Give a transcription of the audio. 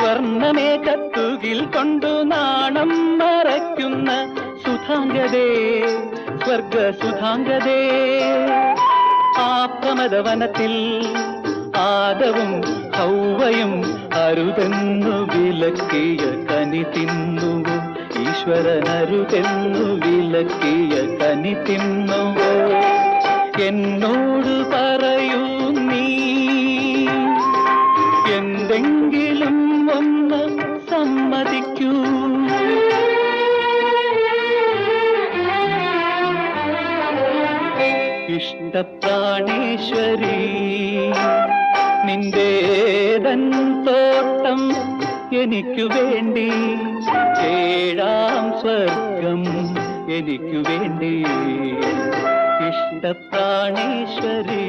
സ്വർണമേഘത്തുകിൽ കൊണ്ടു നാണം മറയ്ക്കുന്ന സുധാംഗതേ, സ്വർഗ സുധാംഗതേ. ആ പ്രമദവനത്തിൽ ആദവും ഹൗവയും അരുതെന്നു വിലക്കിയ കനി തിന്നുവോ? ഈശ്വരനരുതെന്നു വിലക്കിയ കനി തിന്നുവോ? എന്നോട് പറയൂ നീ, എന്തെങ്കിലും ഒന്ന് സമ്മതിക്കൂ. ഇഷ്ടപ്രാണേശ്വരി, നിന്റേതൻ തോട്ടം എനിക്കു വേണ്ടി, ഏഴാം സ്വർഗം എനിക്കു വേണ്ടി. ഇഷ്ടപ്രാണേശ്വരി.